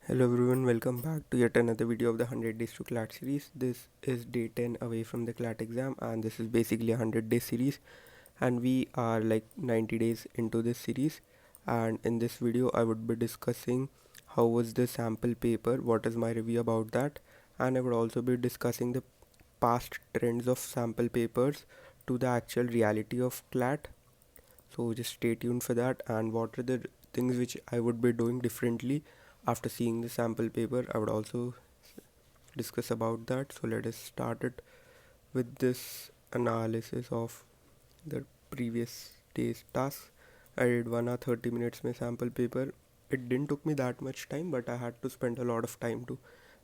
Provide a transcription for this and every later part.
Hello everyone, welcome back to yet another video of the 100 days to CLAT series. This is day 10 away from the CLAT exam, and this is basically a 100-day series, and we are like 90 days into this series. And in this video I would be discussing how was the sample paper, what is my review about that, and I would also be discussing the past trends of sample papers to the actual reality of CLAT. So just stay tuned for that. And what are the things which I would be doing differently after seeing the sample paper, I would also discuss about that. So let us start it with this analysis of the previous day's task. I did 1 hour 30 minutes में sample paper. It didn't took me that much time, but I had to spend a lot of time to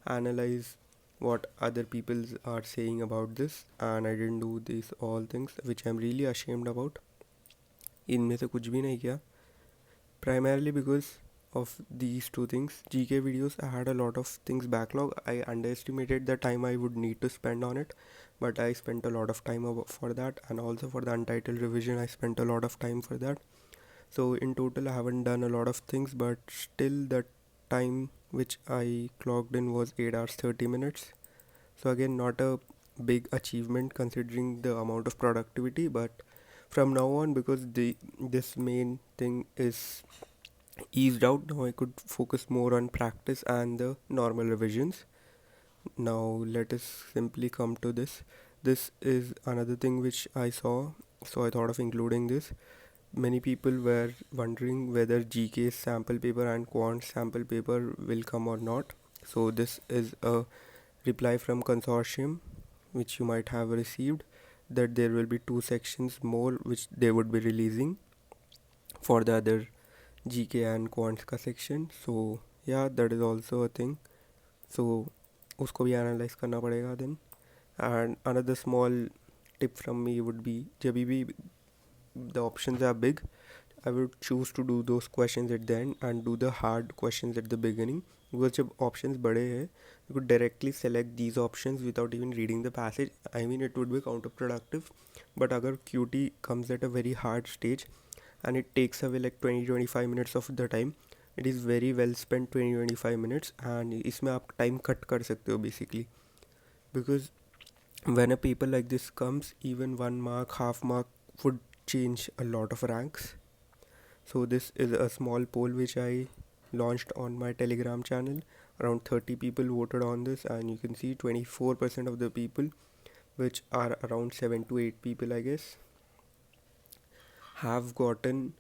analyze what other people are saying about this, and I didn't do these all things which I'm really ashamed about. इनमें से कुछ भी नहीं किया, primarily because of these two things. GK videos, I had a lot of things backlog. I underestimated the time I would need to spend on it, but I spent a lot of time for that, and also for the untitled revision I spent a lot of time for that. So in total I haven't done a lot of things, but still the time which I clocked in was 8 hours 30 minutes. So again, not a big achievement considering the amount of productivity, but from now on, because this main thing is eased out, now I could focus more on practice and the normal revisions. Now let us simply come to this is another thing which I saw, so I thought of including this. Many people were wondering whether GK sample paper and quant sample paper will come or not. So this is a reply from consortium which you might have received, that there will be two sections more which they would be releasing for the other GK and quants का section. So yeah, that is also a thing. So उसको भी analyze करना पड़ेगा then. And another small tip from me would be, जब भी the options are big, I would choose to do those questions at the end and do the hard questions at the beginning, because जब options बड़े हैं you could directly select these options without even reading the passage. I mean, it would be counterproductive, but अगर QT comes at a very hard stage and it takes away like 20-25 minutes of the time, it is very well spent 20-25 minutes, and इसमें आप time cut कर सकते हो basically. Because when a paper like this comes, even 1 mark, half mark would change a lot of ranks. So this is a small poll which I launched on my Telegram channel. Around 30 people voted on this, and you can see 24% of the people, which are around 7 to 8 people I guess, have gotten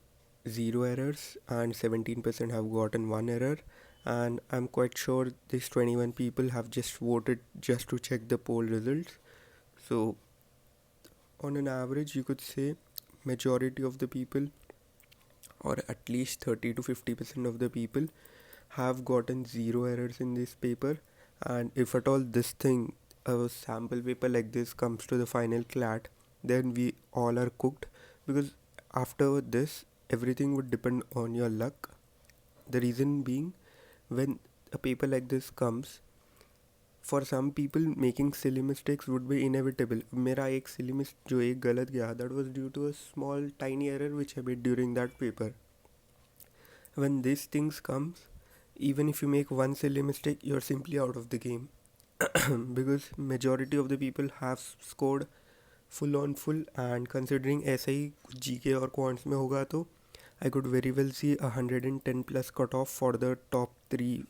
0 errors, and 17% have gotten 1 error. And I'm quite sure these 21 people have just voted just to check the poll results. So on an average you could say majority of the people, or at least 30 to 50% of the people, have gotten 0 errors in this paper. And if at all this thing, a sample paper like this, comes to the final CLAT, then we all are cooked, because after this everything would depend on your luck. The reason being, when a paper like this comes, for some people making silly mistakes would be inevitable. मेरा एक silly mistake जो एक गलत गया, that was due to a small tiny error which I made during that paper. When these things comes, even if you make one silly mistake, you're simply out of the game. Because majority of the people have scored full on full, and considering ऐसा ही GK और quants में होगा, तो I could very well see 110 plus cutoff for the top 3,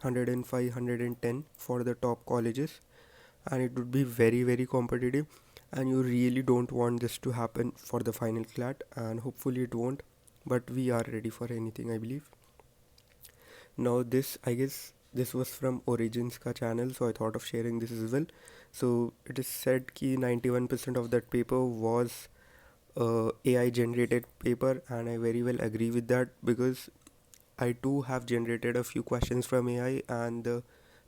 105, 110 for the top colleges, and it would be very very competitive, and you really don't want this to happen for the final CLAT, and hopefully it won't, but we are ready for anything, I believe. Now this, I guess this was from Origins ka channel, so I thought of sharing this as well. So it is said ki 91% of that paper was AI generated paper, and I very well agree with that, because I too have generated a few questions from AI, and the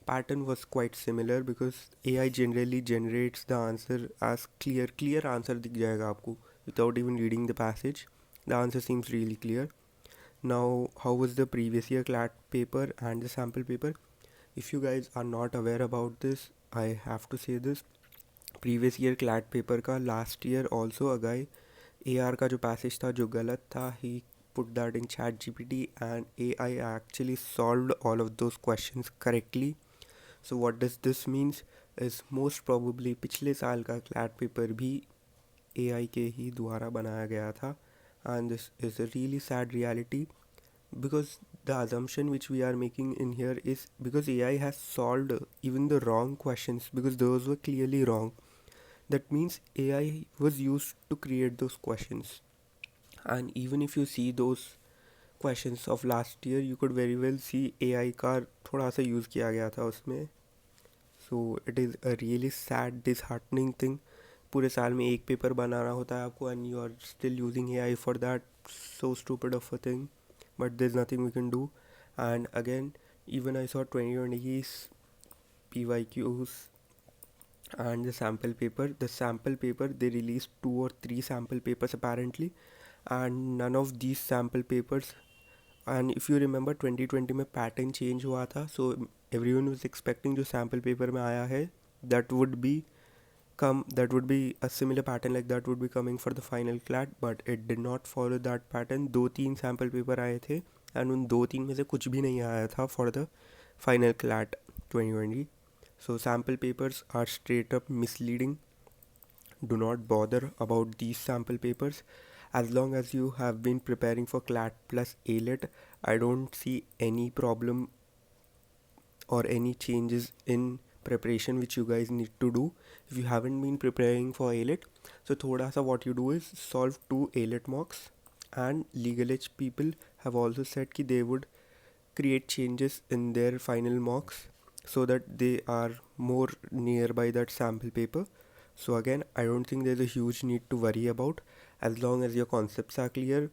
pattern was quite similar, because AI generally generates the answer as clear answer दिख जाएगा आपको without even reading the passage. The answer seems really clear. Now, how was the previous year CLAT paper and the sample paper? If you guys are not aware about this, I have to say this. Previous year CLAT paper का last year also a guy AR का जो passage था जो गलत था, he put that in ChatGPT and AI actually solved all of those questions correctly. So what does this means is most probably पिछले साल का CLAT पेपर भी AI के ही द्वारा बनाया गया था, and this is a really sad reality because the assumption which we are making in here is because AI has solved even the wrong questions because those were clearly wrong. That means AI was used to create those questions, and even if you see those questions of last year, you could very well see AI का थोड़ा सा use किया गया था उसमें. So it is a really sad disheartening thing. पूरे साल में एक पेपर बनाना होता है आपको and you are still using AI for that. So stupid of a thing, but there's nothing we can do. And again, even I saw 2020's PYQs and the sample paper. The sample paper, they released 2 or 3 sample papers apparently, and none of these sample papers. And if you remember 2020 में pattern change हुआ था, so everyone was expecting जो sample paper में आया है that would be a similar pattern like that would be coming for the final CLAT, but it did not follow that pattern. 2-3 sample paper आए थे and उन 2-3 में से कुछ भी नहीं आया था for the final CLAT 2020. So sample papers are straight up misleading. Do not bother about these sample papers. As long as you have been preparing for CLAT plus ALET, I don't see any problem or any changes in preparation which you guys need to do if you haven't been preparing for ALET. So thoda sa what you do is solve 2 ALET mocks, and legal age people have also said ki they would create changes in their final mocks so that they are more nearby that sample paper. So again, I don't think there's a huge need to worry about. As long as your concepts are clear,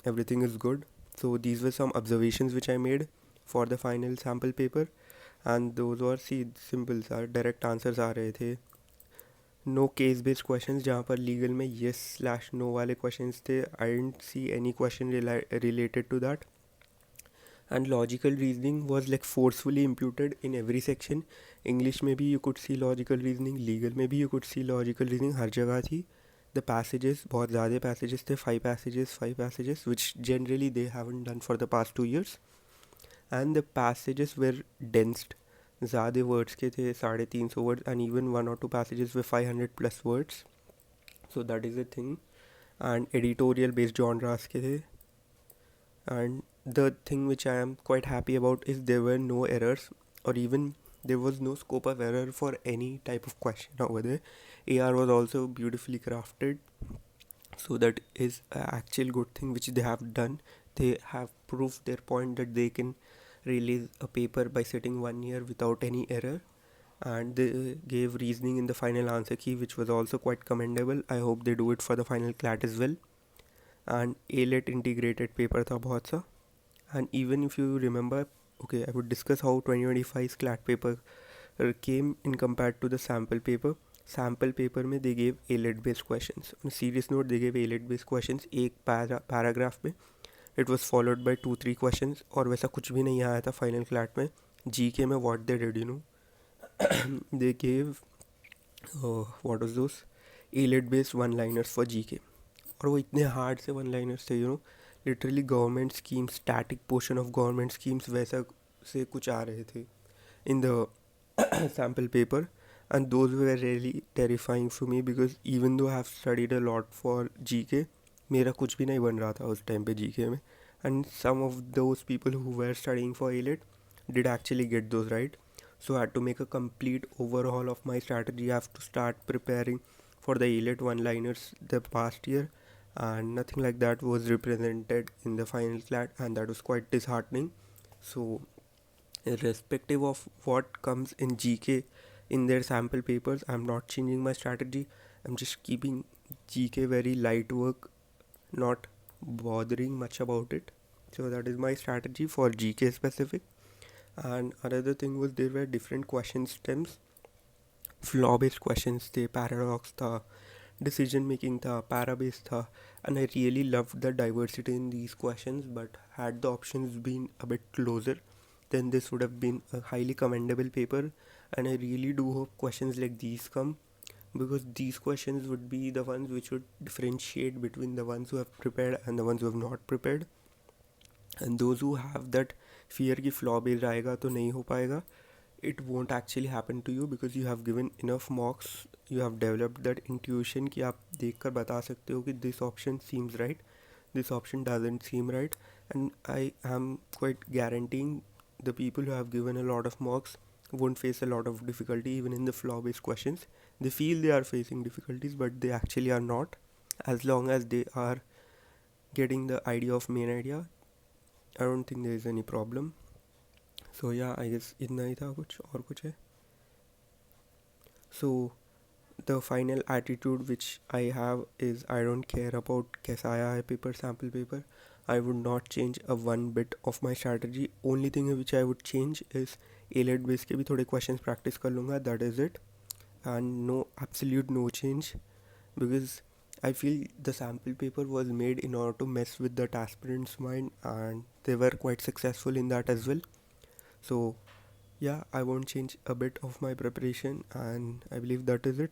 everything is good. So these were some observations which I made for the final sample paper, and those were, see, simple सा direct answers आ रहे थे. No case based questions जहाँ पर legal में yes/no वाले questions थे. I didn't see any question related to that. And logical reasoning was like forcefully imputed in every section. English में भी you could see logical reasoning, legal में भी you could see logical reasoning, हर जगह थी. The passages, बहुत ज़्यादा passages थे, 5 passages which generally they haven't done for the past 2 years. And the passages were dense. ज़्यादा words के थे, 350 words, and even 1 or 2 passages were 500 plus words. So that is the thing. And editorial based genres के थे. And the thing which I am quite happy about is there were no errors, or even there was no scope of error for any type of question over there. AR was also beautifully crafted, so that is an actual good thing which they have done. They have proved their point that they can release a paper by sitting 1 year without any error, and they gave reasoning in the final answer key, which was also quite commendable. I hope they do it for the final CLAT as well. And ALET integrated paper था बहुत सा. And even if you remember, okay, I would discuss how 2025's CLAT paper came in compared to the sample paper. Sample paper में they gave ALET based questions. On a serious note, they gave ALET based questions एक paragraph में. It was followed by 2-3 questions, और वैसा कुछ भी नहीं आया था final CLAT में. GK में what they did, you know, they gave what was those ALET based one liners for GK, और वो इतने हार्ड से वन लाइनर्स थे, you know, literally government schemes, static portion of government schemes वैसा से कुछ आ रहे थे in the sample paper, and those were really terrifying for me because even though I have studied a lot for GK, मेरा कुछ भी नहीं बन रहा था उस टाइम पे GK में, and some of those people who were studying for ALET did actually get those right. So I had to make a complete overhaul of my strategy. I have to start preparing for the ALET one-liners the past year, and nothing like that was represented in the final CLAT, and that was quite disheartening. So irrespective of what comes in GK in their sample papers, I'm not changing my strategy. I'm just keeping GK very light work, not bothering much about it. So that is my strategy for GK specific. And another thing was there were different question stems, flaw based questions थे, paradox था, decision making था, para based था, and I really loved the diversity in these questions. But had the options been a bit closer, then this would have been a highly commendable paper. And I really do hope questions like these come, because these questions would be the ones which would differentiate between the ones who have prepared and the ones who have not prepared. And those who have that fear कि flaw based आएगा तो नहीं हो पाएगा, it won't actually happen to you because you have given enough mocks. You have developed that intuition कि आप देख कर बता सकते हो कि this option seems right, this option doesn't seem right. And I am quite guaranteeing the people who have given a lot of mocks won't face a lot of difficulty even in the flaw based questions. They feel they are facing difficulties but they actually are not, as long as they are getting the idea of main idea. I don't think there is any problem. So yeah, I guess इतना ही था, कुछ और कुछ है? So the final attitude which I have is I don't care about कैसा आया है paper, sample paper. I would not change a one bit of my strategy. Only thing which I would change is A-led base के भी थोड़े questions practice कर लूँगा, that is it. And no, absolute no change, because I feel the sample paper was made in order to mess with that aspirant's mind and they were quite successful in that as well. So yeah, I won't change a bit of my preparation and I believe that is it.